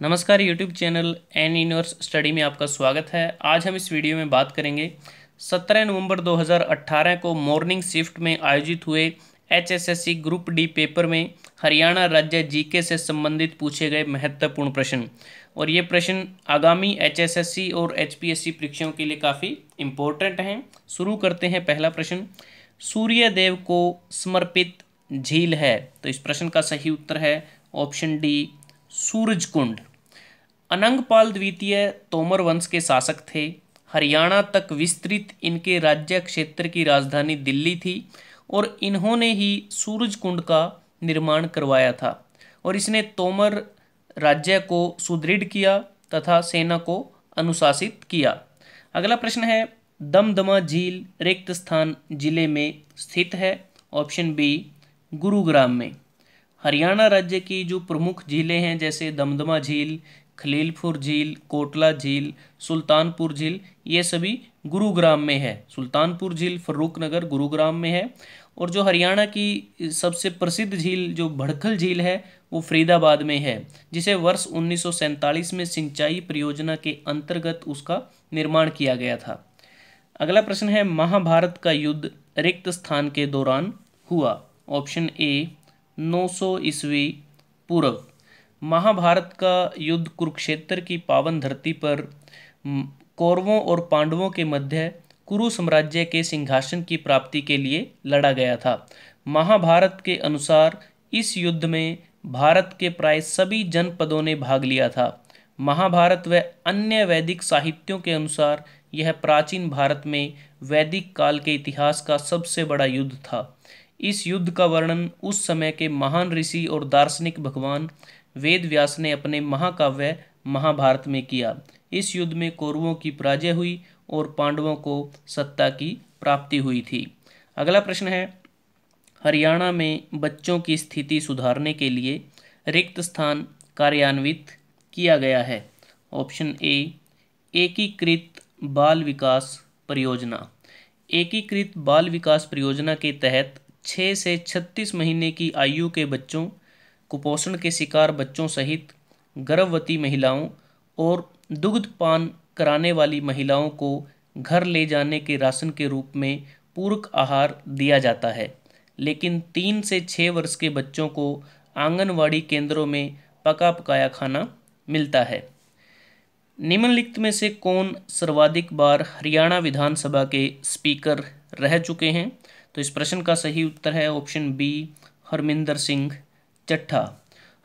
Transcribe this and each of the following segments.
नमस्कार YouTube channel N universe study में आपका स्वागत है। आज हम इस वीडियो में बात करेंगे 17 नवंबर 2018 को मॉर्निंग शिफ्ट में आयोजित हुए एचएसएससी ग्रुप डी पेपर में हरियाणा राज्य जीके से संबंधित पूछे गए महत्वपूर्ण प्रश्न। और ये प्रश्न आगामी एचएसएससी और एचपीएससी परीक्षाओं के लिए काफ़ी इम्पोर्टेंट हैं। शुरू करते हैं। पहला प्रश्न, सूर्य देव को समर्पित झील है? तो इस प्रश्न का सही उत्तर है ऑप्शन डी, सूरजकुंड। अनंगपाल द्वितीय तोमर वंश के शासक थे। हरियाणा तक विस्तृत इनके राज्य क्षेत्र की राजधानी दिल्ली थी और इन्होंने ही सूरजकुंड का निर्माण करवाया था और इसने तोमर राज्य को सुदृढ़ किया तथा सेना को अनुशासित किया। अगला प्रश्न है, दमदमा झील रिक्त स्थान जिले में स्थित है? ऑप्शन बी, गुरुग्राम में। हरियाणा राज्य की जो प्रमुख झीलें हैं जैसे दमदमा झील, खलीलपुर झील, कोटला झील, सुल्तानपुर झील, ये सभी गुरुग्राम में है। सुल्तानपुर झील फर्रुखनगर गुरुग्राम में है। और जो हरियाणा की सबसे प्रसिद्ध झील जो भड़खल झील है वो फरीदाबाद में है, जिसे वर्ष 1947 में सिंचाई परियोजना के अंतर्गत उसका निर्माण किया गया था। अगला प्रश्न है, महाभारत का युद्ध रिक्त स्थान के दौरान हुआ? ऑप्शन ए, 900 ईस्वी पूर्व। महाभारत का युद्ध कुरुक्षेत्र की पावन धरती पर कौरवों और पांडवों के मध्य कुरु साम्राज्य के सिंहासन की प्राप्ति के लिए लड़ा गया था। महाभारत के अनुसार इस युद्ध में भारत के प्राय सभी जनपदों ने भाग लिया था। महाभारत व अन्य वैदिक साहित्यों के अनुसार यह प्राचीन भारत में वैदिक काल के इतिहास का सबसे बड़ा युद्ध था। इस युद्ध का वर्णन उस समय के महान ऋषि और दार्शनिक भगवान वेद व्यास ने अपने महाकाव्य महाभारत में किया। इस युद्ध में कौरवों की पराजय हुई और पांडवों को सत्ता की प्राप्ति हुई थी। अगला प्रश्न है, हरियाणा में बच्चों की स्थिति सुधारने के लिए रिक्त स्थान कार्यान्वित किया गया है? ऑप्शन ए, एकीकृत बाल विकास परियोजना। एकीकृत बाल विकास परियोजना के तहत 6 से 36 महीने की आयु के बच्चों, कुपोषण के शिकार बच्चों सहित गर्भवती महिलाओं और दुग्धपान कराने वाली महिलाओं को घर ले जाने के राशन के रूप में पूरक आहार दिया जाता है, लेकिन 3 से 6 वर्ष के बच्चों को आंगनवाड़ी केंद्रों में पका पकाया खाना मिलता है। निम्नलिखित में से कौन सर्वाधिक बार हरियाणा विधानसभा के स्पीकर रह चुके हैं? तो इस प्रश्न का सही उत्तर है ऑप्शन बी, हरमिंदर सिंह चट्ठा।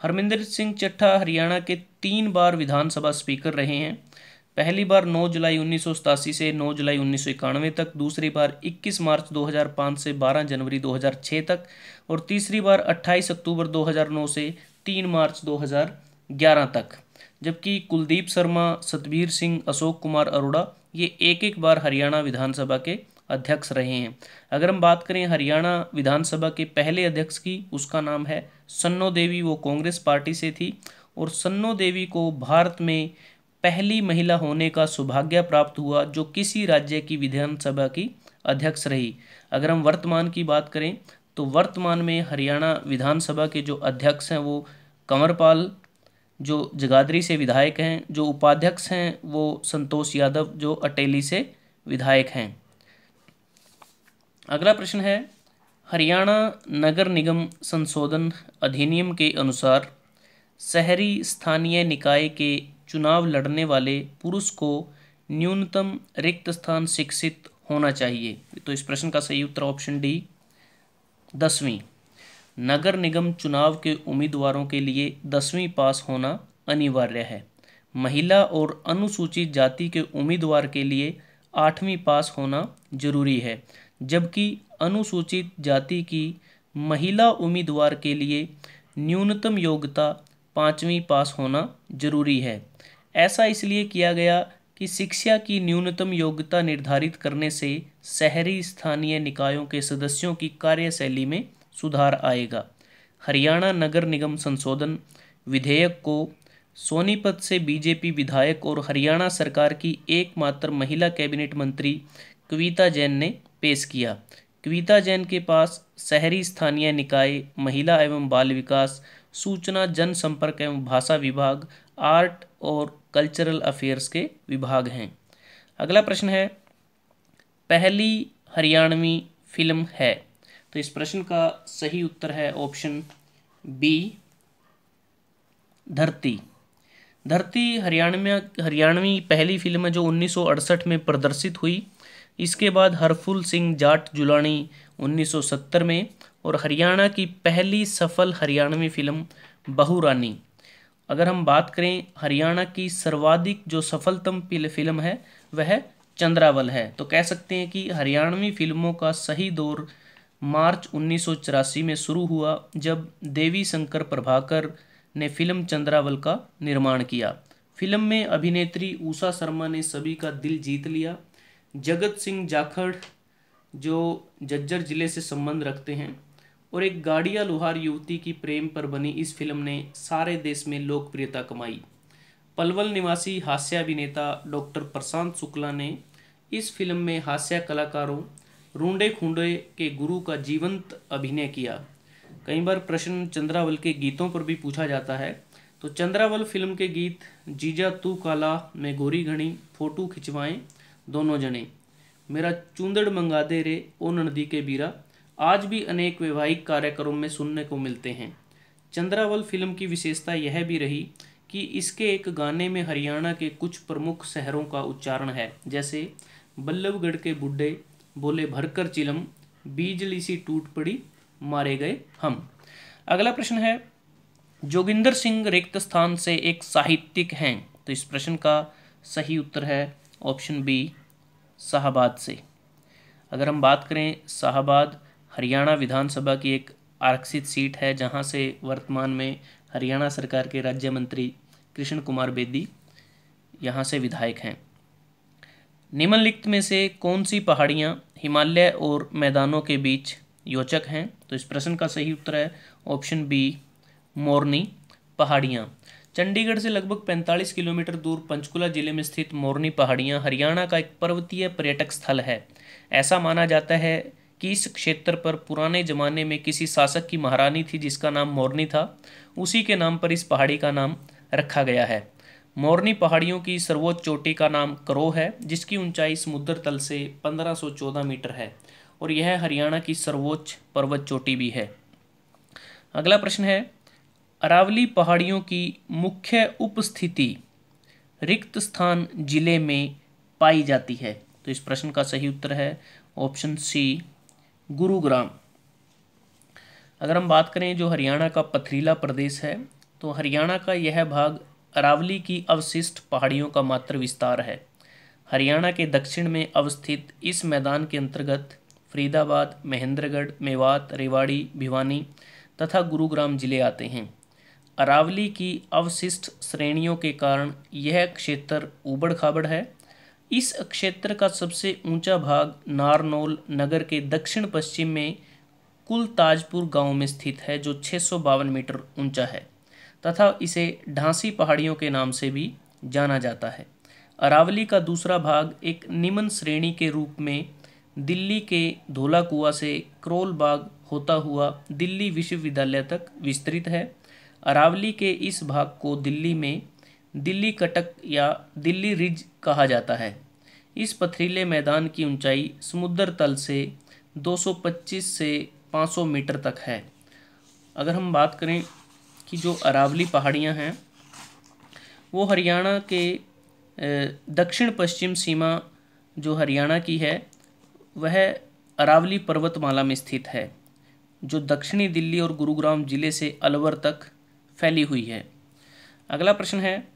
हरमिंदर सिंह चट्ठा हरियाणा के 3 बार विधानसभा स्पीकर रहे हैं। पहली बार 9 जुलाई 1987 से 9 जुलाई 1991 तक, दूसरी बार 21 मार्च 2005 से 12 जनवरी 2006 तक और तीसरी बार 28 अक्टूबर 2009 से 3 मार्च 2011 तक। जबकि कुलदीप शर्मा, सतबीर सिंह, अशोक कुमार अरोड़ा ये एक एक बार हरियाणा विधानसभा के अध्यक्ष रहे हैं। अगर हम बात करें हरियाणा विधानसभा के पहले अध्यक्ष की, उसका नाम है सन्नो देवी, वो कांग्रेस पार्टी से थी और सन्नो देवी को भारत में पहली महिला होने का सौभाग्य प्राप्त हुआ जो किसी राज्य की विधानसभा की अध्यक्ष रही। अगर हम वर्तमान की बात करें तो वर्तमान में हरियाणा विधानसभा के जो अध्यक्ष हैं वो कंवरपाल जो जगाधरी से विधायक हैं, जो उपाध्यक्ष हैं वो संतोष यादव जो अटेली से विधायक हैं। अगला प्रश्न है, हरियाणा नगर निगम संशोधन अधिनियम के अनुसार शहरी स्थानीय निकाय के चुनाव लड़ने वाले पुरुष को न्यूनतम रिक्त स्थान शिक्षित होना चाहिए। तो इस प्रश्न का सही उत्तर ऑप्शन डी, 10वीं। नगर निगम चुनाव के उम्मीदवारों के लिए 10वीं पास होना अनिवार्य है। महिला और अनुसूचित जाति के उम्मीदवार के लिए 8वीं पास होना जरूरी है, जबकि अनुसूचित जाति की महिला उम्मीदवार के लिए न्यूनतम योग्यता 5वीं पास होना जरूरी है। ऐसा इसलिए किया गया कि शिक्षा की न्यूनतम योग्यता निर्धारित करने से शहरी स्थानीय निकायों के सदस्यों की कार्यशैली में सुधार आएगा। हरियाणा नगर निगम संशोधन विधेयक को सोनीपत से बीजेपी विधायक और हरियाणा सरकार की एकमात्र महिला कैबिनेट मंत्री कविता जैन ने पेश किया। कविता जैन के पास शहरी स्थानीय निकाय, महिला एवं बाल विकास, सूचना जनसंपर्क एवं भाषा विभाग, आर्ट और कल्चरल अफेयर्स के विभाग हैं। अगला प्रश्न है, पहली हरियाणवी फिल्म है। तो इस प्रश्न का सही उत्तर है ऑप्शन बी, धरती। धरती हरियाणवी पहली फिल्म है जो 1968 में प्रदर्शित हुई। इसके बाद हरफुल सिंह जाट जुलानी 1970 में, और हरियाणा की पहली सफल हरियाणवी फिल्म बहू रानी। अगर हम बात करें हरियाणा की सर्वाधिक जो सफलतम फिल्म है वह चंद्रावल है। तो कह सकते हैं कि हरियाणवी फिल्मों का सही दौर मार्च 1984 में शुरू हुआ, जब देवी शंकर प्रभाकर ने फिल्म चंद्रावल का निर्माण किया। फिल्म में अभिनेत्री उषा शर्मा ने सभी का दिल जीत लिया। जगत सिंह जाखड़ जो झज्जर जिले से संबंध रखते हैं और एक गाड़िया लोहार युवती की प्रेम पर बनी इस फिल्म ने सारे देश में लोकप्रियता कमाई। पलवल निवासी हास्य अभिनेता डॉक्टर प्रशांत शुक्ला ने इस फिल्म में हास्य कलाकारों रूंडे खूंडे के गुरु का जीवंत अभिनय किया। कई बार प्रश्न चंद्रावल के गीतों पर भी पूछा जाता है। तो चंद्रावल फिल्म के गीत जीजा तू काला में गोरी घनी, फोटो खिंचवाएं दोनों जने, मेरा चूंदड़ मंगा दे रे ओ नंदी के बीरा आज भी अनेक वैवाहिक कार्यक्रमों में सुनने को मिलते हैं। चंद्रावल फिल्म की विशेषता यह भी रही कि इसके एक गाने में हरियाणा के कुछ प्रमुख शहरों का उच्चारण है, जैसे बल्लभगढ़ के बुड्ढे बोले भरकर चिलम, बिजली सी टूट पड़ी मारे गए हम। अगला प्रश्न है, जोगिंदर सिंह रिक्त स्थान से एक साहित्यिक हैं। तो इस प्रश्न का सही उत्तर है ऑप्शन बी, शाहबाद से। अगर हम बात करें, शाहबाद हरियाणा विधानसभा की एक आरक्षित सीट है, जहां से वर्तमान में हरियाणा सरकार के राज्य मंत्री कृष्ण कुमार बेदी यहां से विधायक हैं। निम्नलिखित में से कौन सी पहाड़ियां हिमालय और मैदानों के बीच योजक हैं? तो इस प्रश्न का सही उत्तर है ऑप्शन बी, मोरनी पहाड़ियाँ। चंडीगढ़ से लगभग 45 किलोमीटर दूर पंचकुला जिले में स्थित मोरनी पहाड़ियाँ हरियाणा का एक पर्वतीय पर्यटक स्थल है। ऐसा माना जाता है कि इस क्षेत्र पर पुराने जमाने में किसी शासक की महारानी थी जिसका नाम मोरनी था। उसी के नाम पर इस पहाड़ी का नाम रखा गया है। मोरनी पहाड़ियों की सर्वोच्च चोटी का नाम करो है, जिसकी ऊंचाई समुद्र तल से 1514 मीटर है और यह हरियाणा की सर्वोच्च पर्वत चोटी भी है। अगला प्रश्न है, अरावली पहाड़ियों की मुख्य उपस्थिति रिक्त स्थान जिले में पाई जाती है। तो इस प्रश्न का सही उत्तर है ऑप्शन सी, गुरुग्राम। अगर हम बात करें जो हरियाणा का पथरीला प्रदेश है, तो हरियाणा का यह भाग अरावली की अवशिष्ट पहाड़ियों का मात्र विस्तार है। हरियाणा के दक्षिण में अवस्थित इस मैदान के अंतर्गत फरीदाबाद, महेंद्रगढ़, मेवात, रेवाड़ी, भिवानी तथा गुरुग्राम जिले आते हैं। अरावली की अवशिष्ट श्रेणियों के कारण यह क्षेत्र ऊबड़ खाबड़ है। इस क्षेत्र का सबसे ऊंचा भाग नारनौल नगर के दक्षिण पश्चिम में कुलताजपुर गांव में स्थित है, जो 652 मीटर ऊंचा है तथा इसे ढांसी पहाड़ियों के नाम से भी जाना जाता है। अरावली का दूसरा भाग एक निम्न श्रेणी के रूप में दिल्ली के धौला कुआं से करोल बाग होता हुआ दिल्ली विश्वविद्यालय तक विस्तृत है। अरावली के इस भाग को दिल्ली में दिल्ली कटक या दिल्ली रिज कहा जाता है। इस पथरीले मैदान की ऊंचाई समुद्र तल से 225 से 500 मीटर तक है। अगर हम बात करें कि जो अरावली पहाड़ियां हैं वो हरियाणा के दक्षिण पश्चिम सीमा जो हरियाणा की है वह अरावली पर्वतमाला में स्थित है, जो दक्षिणी दिल्ली और गुरुग्राम जिले से अलवर तक फैली हुई है। अगला प्रश्न है,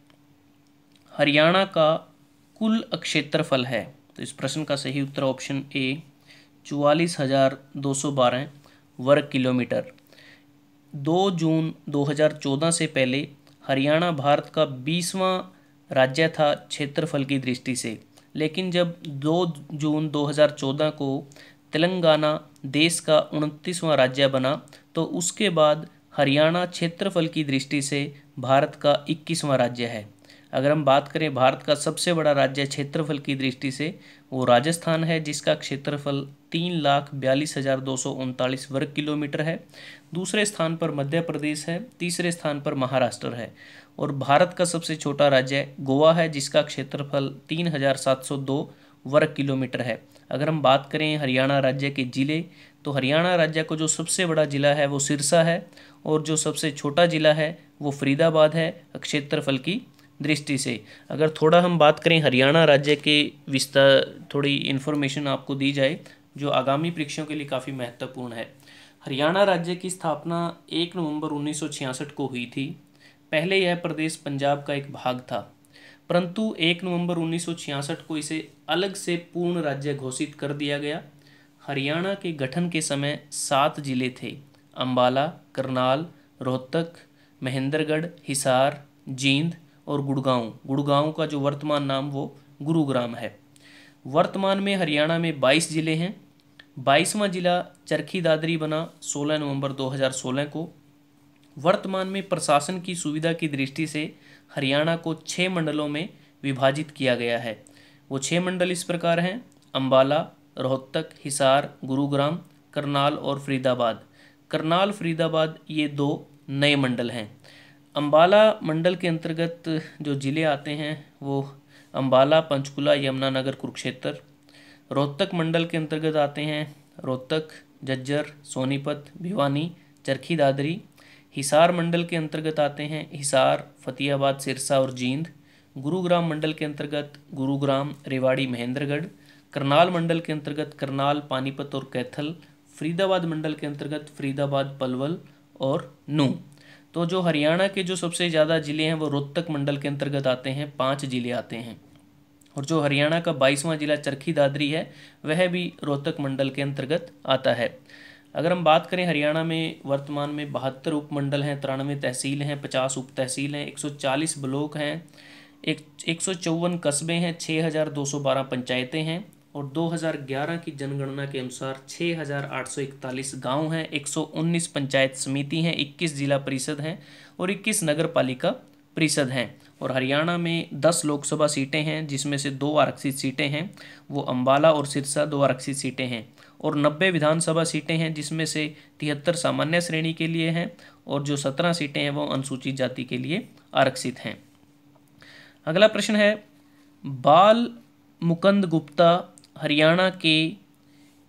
हरियाणा का कुल क्षेत्रफल है। तो इस प्रश्न का सही उत्तर ऑप्शन ए, 44,212 वर्ग किलोमीटर। 2 जून 2014 से पहले हरियाणा भारत का 20वां राज्य था क्षेत्रफल की दृष्टि से, लेकिन जब 2 जून 2014 को तेलंगाना देश का 29वां राज्य बना, तो उसके बाद हरियाणा क्षेत्रफल की दृष्टि से भारत का 21वां राज्य है। अगर हम बात करें भारत का सबसे बड़ा राज्य क्षेत्रफल की दृष्टि से, वो राजस्थान है, जिसका क्षेत्रफल 3,42,239 वर्ग किलोमीटर है। दूसरे स्थान पर मध्य प्रदेश है, तीसरे स्थान पर महाराष्ट्र है और भारत का सबसे छोटा राज्य गोवा है, जिसका क्षेत्रफल 3702 वर्ग किलोमीटर है। अगर हम बात करें हरियाणा राज्य के ज़िले, तो हरियाणा राज्य को जो सबसे बड़ा ज़िला है वो सिरसा है, और जो सबसे छोटा ज़िला है वो फरीदाबाद है क्षेत्रफल की दृष्टि से। अगर थोड़ा हम बात करें हरियाणा राज्य के विस्तार, थोड़ी इन्फॉर्मेशन आपको दी जाए जो आगामी परीक्षाओं के लिए काफ़ी महत्वपूर्ण है। हरियाणा राज्य की स्थापना 1 नवंबर 1966 को हुई थी। पहले यह प्रदेश पंजाब का एक भाग था, परंतु 1 नवंबर 1966 को इसे अलग से पूर्ण राज्य घोषित कर दिया गया। हरियाणा के गठन के समय 7 जिले थे: अंबाला, करनाल, रोहतक, महेंद्रगढ़, हिसार, जींद और गुड़गांव। गुड़गांव का जो वर्तमान नाम वो गुरुग्राम है। वर्तमान में हरियाणा में 22 जिले हैं। 22वां जिला चरखी दादरी बना 16 नवंबर 2016 को। वर्तमान में प्रशासन की सुविधा की दृष्टि से हरियाणा को 6 मंडलों में विभाजित किया गया है। वो 6 मंडल इस प्रकार हैं: अंबाला, रोहतक, हिसार, गुरुग्राम, करनाल और फरीदाबाद। करनाल, फरीदाबाद ये 2 नए मंडल हैं। अंबाला मंडल के अंतर्गत जो ज़िले आते हैं वो अंबाला, पंचकुला, यमुनानगर, कुरुक्षेत्र। रोहतक मंडल के अंतर्गत आते हैं रोहतक, झज्जर, सोनीपत, भिवानी, चरखी दादरी। हिसार मंडल के अंतर्गत आते हैं हिसार, फतेहाबाद, सिरसा और जींद। गुरुग्राम मंडल के अंतर्गत गुरुग्राम, रेवाड़ी, महेंद्रगढ़। करनाल मंडल के अंतर्गत करनाल, पानीपत और कैथल। फरीदाबाद मंडल के अंतर्गत फरीदाबाद, पलवल और नूंह। तो जो हरियाणा के जो सबसे ज़्यादा ज़िले हैं वो रोहतक मंडल के अंतर्गत आते हैं, 5 ज़िले आते हैं। और जो हरियाणा का 22वां जिला चरखी दादरी है वह भी रोहतक मंडल के अंतर्गत आता है। अगर हम बात करें हरियाणा में वर्तमान में 72 उपमंडल हैं, 93 तहसील हैं, 50 उप तहसील हैं, 140 ब्लॉक हैं, 154 कस्बे हैं, 6212 पंचायतें हैं और 2011 की जनगणना के अनुसार 6841 गांव हैं, 119 पंचायत समिति हैं, 21 जिला परिषद हैं और 21 नगर पालिका परिषद हैं। और हरियाणा में 10 लोकसभा सीटें हैं, जिसमें से 2 आरक्षित सीटें हैं, वो अंबाला और सिरसा 2 आरक्षित सीटें हैं। और 90 विधानसभा सीटें हैं, जिसमें से 73 सामान्य श्रेणी के लिए हैं और जो 17 सीटें हैं वो अनुसूचित जाति के लिए आरक्षित हैं। अगला प्रश्न है, बाल मुकुंद गुप्ता हरियाणा के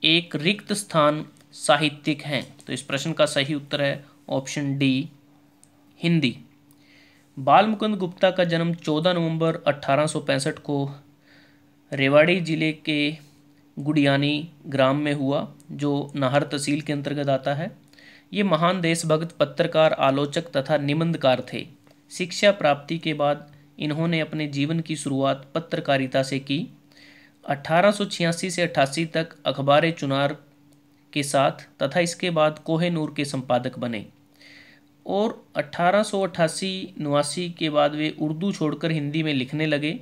एक रिक्त स्थान साहित्यिक हैं। तो इस प्रश्न का सही उत्तर है ऑप्शन डी, हिंदी। बाल मुकुंद गुप्ता का जन्म 14 नवंबर 1865 को रेवाड़ी जिले के गुडियानी ग्राम में हुआ, जो नाहर तहसील के अंतर्गत आता है। ये महान देशभक्त, पत्रकार, आलोचक तथा निबंधकार थे। शिक्षा प्राप्ति के बाद इन्होंने अपने जीवन की शुरुआत पत्रकारिता से की। 1886 से 88 तक अखबार चुनार के साथ तथा इसके बाद कोहिनूर के संपादक बने और 1888-89 के बाद वे उर्दू छोड़कर हिंदी में लिखने लगे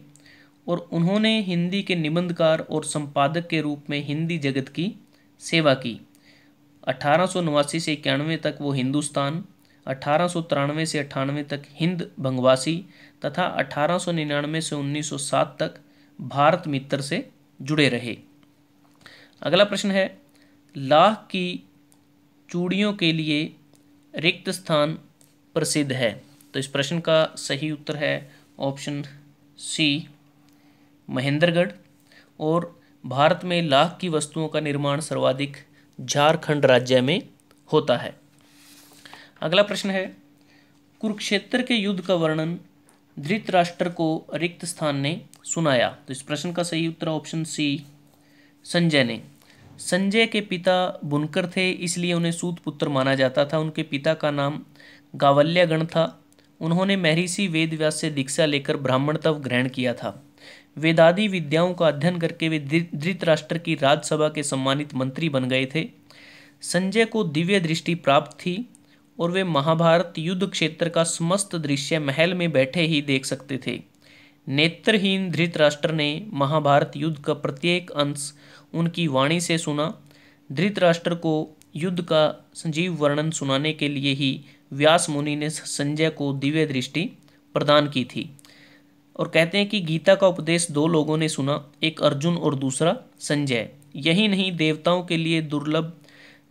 और उन्होंने हिंदी के निबंधकार और संपादक के रूप में हिंदी जगत की सेवा की। 1889 से 91 तक वो हिंदुस्तान, 1893 से 98 तक हिंद भंगवासी तथा 1899 से 1907 तक भारत मित्र से जुड़े रहे। अगला प्रश्न है, लाह की चूड़ियों के लिए रिक्त स्थान प्रसिद्ध है। तो इस प्रश्न का सही उत्तर है ऑप्शन सी, महेंद्रगढ़। और भारत में लाह की वस्तुओं का निर्माण सर्वाधिक झारखंड राज्य में होता है। अगला प्रश्न है, कुरुक्षेत्र के युद्ध का वर्णन धृतराष्ट्र को रिक्त स्थान ने सुनाया। तो इस प्रश्न का सही उत्तर ऑप्शन सी, संजय ने। संजय के पिता बुनकर थे, इसलिए उन्हें सूत पुत्र माना जाता था। उनके पिता का नाम गावल्यगण था। उन्होंने महर्षि वेदव्यास से दीक्षा लेकर ब्राह्मणत्व ग्रहण किया था। वेदादि विद्याओं का अध्ययन करके वे धृतराष्ट्र की राजसभा के सम्मानित मंत्री बन गए थे। संजय को दिव्य दृष्टि प्राप्त थी और वे महाभारत युद्ध क्षेत्र का समस्त दृश्य महल में बैठे ही देख सकते थे। नेत्रहीन धृतराष्ट्र ने महाभारत युद्ध का प्रत्येक अंश उनकी वाणी से सुना। धृतराष्ट्र को युद्ध का सजीव वर्णन सुनाने के लिए ही व्यास मुनि ने संजय को दिव्य दृष्टि प्रदान की थी। और कहते हैं कि गीता का उपदेश 2 लोगों ने सुना, एक अर्जुन और दूसरा संजय। यही नहीं, देवताओं के लिए दुर्लभ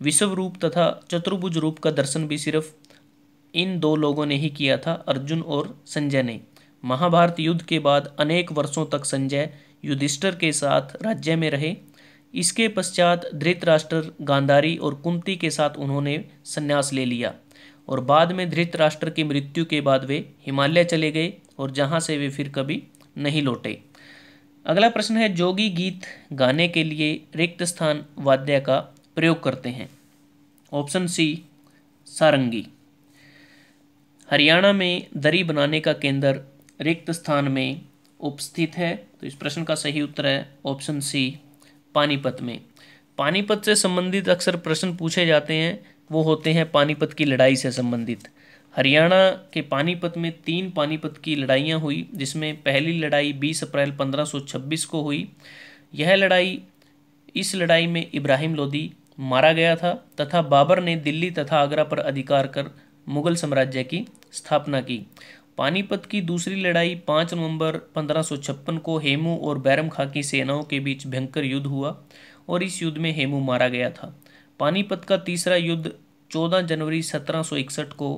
विश्व रूप तथा चतुर्भुज रूप का दर्शन भी सिर्फ इन दो लोगों ने ही किया था, अर्जुन और संजय ने। महाभारत युद्ध के बाद अनेक वर्षों तक संजय युधिष्ठिर के साथ राज्य में रहे। इसके पश्चात धृतराष्ट्र, गांधारी और कुंती के साथ उन्होंने संन्यास ले लिया और बाद में धृतराष्ट्र की मृत्यु के बाद वे हिमालय चले गए और जहां से वे फिर कभी नहीं लौटे। अगला प्रश्न है, जोगी गीत गाने के लिए रिक्त स्थान वाद्य का प्रयोग करते हैं। ऑप्शन सी, सारंगी। हरियाणा में दरी बनाने का केंद्र रिक्त स्थान में उपस्थित है, तो इस प्रश्न का सही उत्तर है ऑप्शन सी, पानीपत में। पानीपत से संबंधित अक्सर प्रश्न पूछे जाते हैं, वो होते हैं पानीपत की लड़ाई से संबंधित। हरियाणा के पानीपत में 3 पानीपत की लड़ाइयाँ हुई, जिसमें पहली लड़ाई 20 अप्रैल 1526 को हुई। इस लड़ाई में इब्राहिम लोदी मारा गया था तथा बाबर ने दिल्ली तथा आगरा पर अधिकार कर मुगल साम्राज्य की स्थापना की। पानीपत की दूसरी लड़ाई 5 नवंबर 1556 को हेमू और बैरम खां की सेनाओं के बीच भयंकर युद्ध हुआ और इस युद्ध में हेमू मारा गया था। पानीपत का तीसरा युद्ध 14 जनवरी 1761 को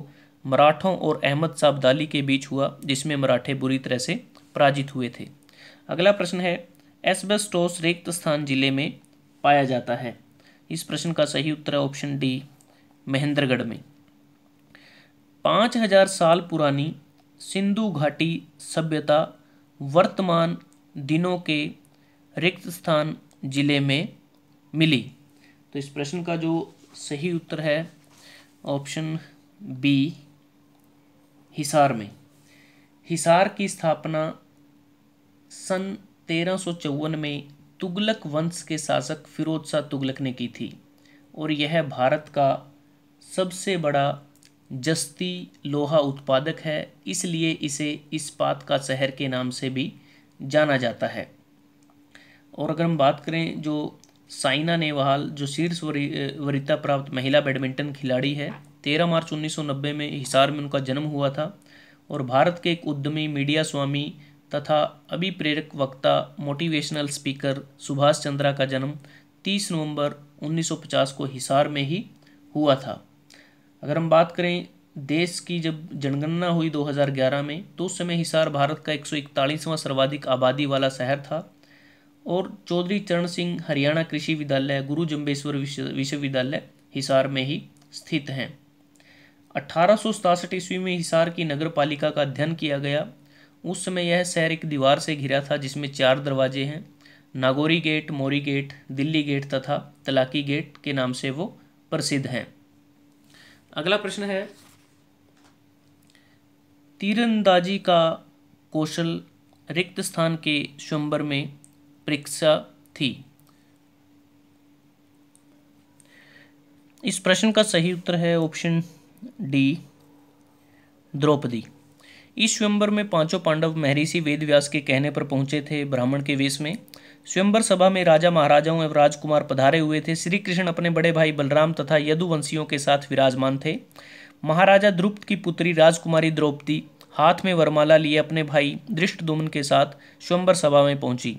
मराठों और अहमद शाह अब्दाली के बीच हुआ, जिसमें मराठे बुरी तरह से पराजित हुए थे। अगला प्रश्न है, एस्बेस्टोस रिक्त स्थान जिले में पाया जाता है। इस प्रश्न का सही उत्तर है ऑप्शन डी, महेंद्रगढ़ में। 5000 साल पुरानी सिंधु घाटी सभ्यता वर्तमान दिनों के रिक्त स्थान जिले में मिली। तो इस प्रश्न का जो सही उत्तर है ऑप्शन बी, हिसार में। हिसार की स्थापना सन 1354 में तुगलक वंश के शासक फिरोज शाह तुगलक ने की थी और यह भारत का सबसे बड़ा जस्ती लोहा उत्पादक है, इसलिए इसे इस्पात का शहर के नाम से भी जाना जाता है। और अगर हम बात करें, जो साइना नेहवाल जो शीर्ष वरीयता प्राप्त महिला बैडमिंटन खिलाड़ी है, 13 मार्च 1990 में हिसार में उनका जन्म हुआ था। और भारत के एक उद्यमी, मीडिया स्वामी तथा अभिप्रेरक वक्ता, मोटिवेशनल स्पीकर सुभाष चंद्रा का जन्म 30 नवंबर 1950 को हिसार में ही हुआ था। अगर हम बात करें देश की, जब जनगणना हुई 2011 में, तो उस समय हिसार भारत का 141वां सर्वाधिक आबादी वाला शहर था। और चौधरी चरण सिंह हरियाणा कृषि विद्यालय, गुरु जम्बेश्वर विश्वविद्यालय हिसार में ही स्थित हैं। 1867 ईस्वी में हिसार की नगर पालिका का अध्ययन किया गया। उस समय यह शहर एक दीवार से घिरा था जिसमें 4 दरवाजे हैं। नागौरी गेट, मोरी गेट, दिल्ली गेट तथा तलाकी गेट के नाम से वो प्रसिद्ध हैं। अगला प्रश्न है, तीरंदाजी का कौशल रिक्त स्थान के स्वयंवर में परीक्षा थी। इस प्रश्न का सही उत्तर है ऑप्शन डी, द्रौपदी। इस स्वयंवर में 5 पांडव महर्षि वेदव्यास के कहने पर पहुंचे थे ब्राह्मण के वेश में। स्वयंवर सभा में राजा महाराजाओं एवं राजकुमार पधारे हुए थे। श्री कृष्ण अपने बड़े भाई बलराम तथा यदुवंशियों के साथ विराजमान थे। महाराजा द्रुपद की पुत्री राजकुमारी द्रौपदी हाथ में वरमाला लिए अपने भाई धृष्टद्युम्न के साथ स्वयंवर सभा में पहुंची।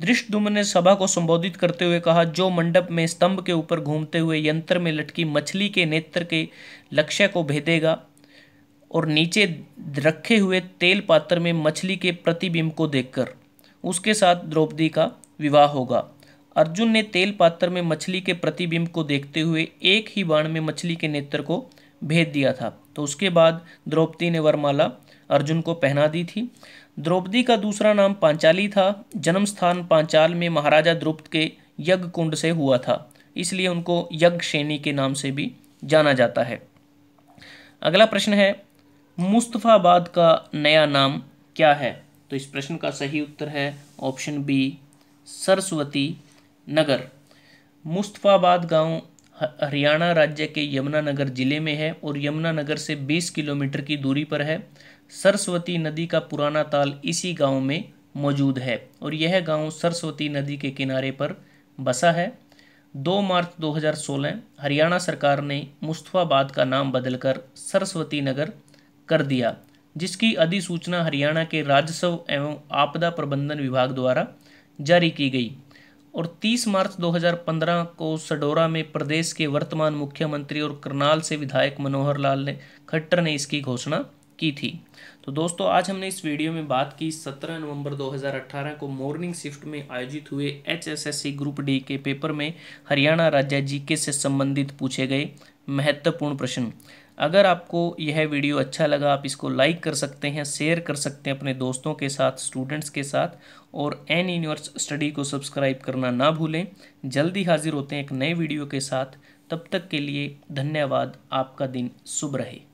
धृष्टद्युम्न ने सभा को संबोधित करते हुए कहा, जो मंडप में स्तंभ के ऊपर घूमते हुए यंत्र में लटकी मछली के नेत्र के लक्ष्य को भेदेगा और नीचे रखे हुए तेल पात्र में मछली के प्रतिबिंब को देखकर उसके साथ द्रौपदी का विवाह होगा। अर्जुन ने तेल पात्र में मछली के प्रतिबिंब को देखते हुए एक ही बाण में मछली के नेत्र को भेद दिया था। तो उसके बाद द्रौपदी ने वरमाला अर्जुन को पहना दी थी। द्रौपदी का दूसरा नाम पांचाली था। जन्म स्थान पांचाल में महाराजा द्रुपद के यज्ञ कुंड से हुआ था, इसलिए उनको यज्ञसेनी के नाम से भी जाना जाता है। अगला प्रश्न है, मुस्तफाबाद का नया नाम क्या है? तो इस प्रश्न का सही उत्तर है ऑप्शन बी, सरस्वती नगर। मुस्तफाबाद गांव हरियाणा राज्य के यमुनानगर जिले में है और यमुनानगर से 20 किलोमीटर की दूरी पर है। सरस्वती नदी का पुराना ताल इसी गांव में मौजूद है और यह गांव सरस्वती नदी के किनारे पर बसा है। 2 मार्च 2016 हरियाणा सरकार ने मुस्तफाबाद का नाम बदलकर सरस्वती नगर कर दिया, जिसकी अधिसूचना हरियाणा के राजस्व एवं आपदा प्रबंधन विभाग द्वारा जारी की गई। और 30 मार्च 2015 को सडोरा में प्रदेश के वर्तमान मुख्यमंत्री और करनाल से विधायक मनोहर लाल खट्टर ने इसकी घोषणा की थी। तो दोस्तों आज हमने इस वीडियो में बात की 17 नवंबर 2018 को मॉर्निंग शिफ्ट में आयोजित हुए HSSC ग्रुप डी के पेपर में हरियाणा राज्य जीके से संबंधित पूछे गए महत्वपूर्ण प्रश्न। अगर आपको यह वीडियो अच्छा लगा आप इसको लाइक कर सकते हैं, शेयर कर सकते हैं अपने दोस्तों के साथ, स्टूडेंट्स के साथ, और एन यूनिवर्स स्टडी को सब्सक्राइब करना ना भूलें। जल्दी हाजिर होते हैं एक नए वीडियो के साथ, तब तक के लिए धन्यवाद। आपका दिन शुभ रहे।